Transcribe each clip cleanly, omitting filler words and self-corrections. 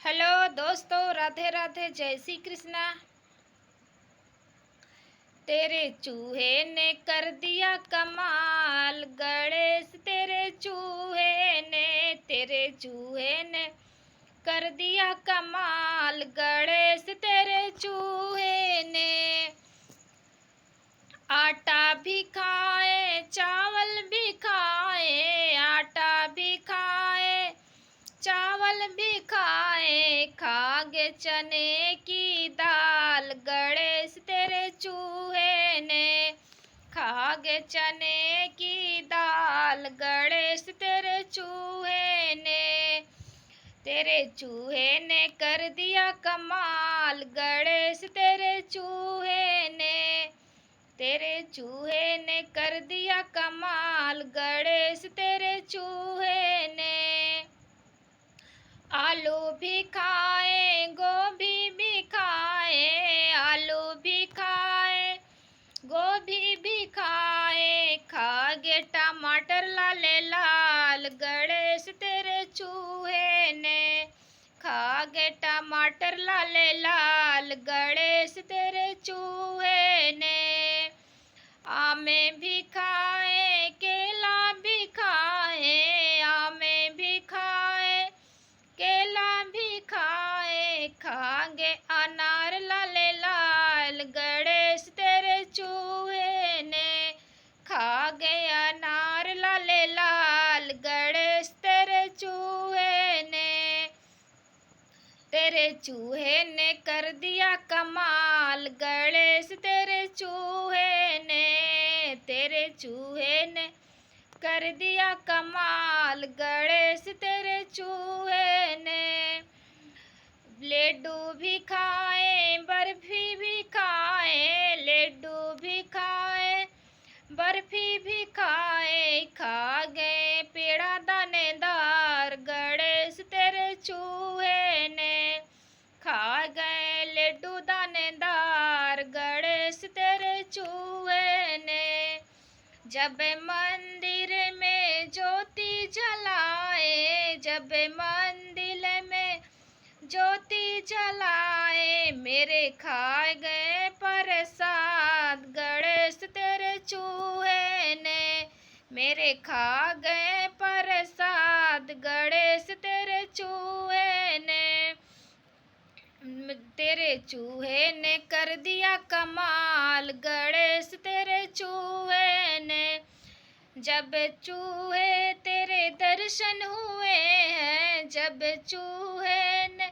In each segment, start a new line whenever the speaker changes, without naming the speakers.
Hello दोस्तों, राधे राधे, जय श्री कृष्णा। तेरे चूहे ने कर दिया कमाल, गणेश तेरे चूहे ने कर दिया कमाल, गणेश तेरे चूहे ने। आटा भी खाए चावल भी खाए, आटा भी खाए चावल भी खाए, खागे चने की दाल, गणेश तेरे चूहे ने। खागे चने की दाल, गणेश तेरे चूहे ने। तेरे चूहे ने कर दिया कमाल, गणेश तेरे चूहे ने। तेरे चूहे ने कर दिया कमाल, गणेश तेरे चूहे ने। आलू भी खाए गोभी भी खाए, आलू भी खाए गोभी भी खाए, खागे टमाटर लाले लाल, गणेश तेरे चूहे ने। खागे टमाटर लाले लाल, गणेश तेरे चूहे ने। आमे भी खाए केला भी खाए, आमे भी खाए केला भी खाए, खागे अनार लाले लाल, गणेश तेरे चूहे ने। खागे अनार लाले लाल, गणेश तेरे चूहे ने। तेरे चूहे ने कर दिया कमाल, गणेश तेरे चूहे ने। तेरे चूहे ने कर दिया कमाल, गणेश तेरे चूहे ने। लड्डू भी खाए बर्फी भी खाए, लड्डू भी खाए बर्फी भी खाए, खा गए पेड़ा दानेदार, गणेश तेरे चूहे ने। खा गए लड्डू दानेदार, गणेश तेरे चूहे ने। जब मंदिर में ज्योति जलाए, जब मंदिर में ज्योति जलाए, मेरे खाए गए प्रसाद, गणेश तेरे चूहे ने। मेरे खा गए प्रसाद, गणेश तेरे चूहे ने। तेरे चूहे ने कर दिया कमाल, गणेश तेरे चूहे ने। जब चूहे तेरे दर्शन हुए हैं, जब चूहे ने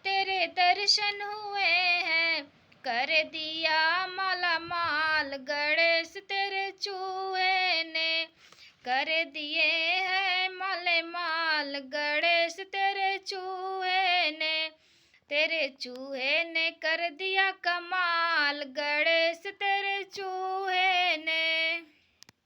तेरे दर्शन हुए हैं, कर दिया माला माल, गणेश तेरे चूहे ने। कर दिए हैं माले माल, गणेश तेरे चूहे ने। तेरे चूहे ने कर दिया कमाल, गणेश तेरे चूहे ने।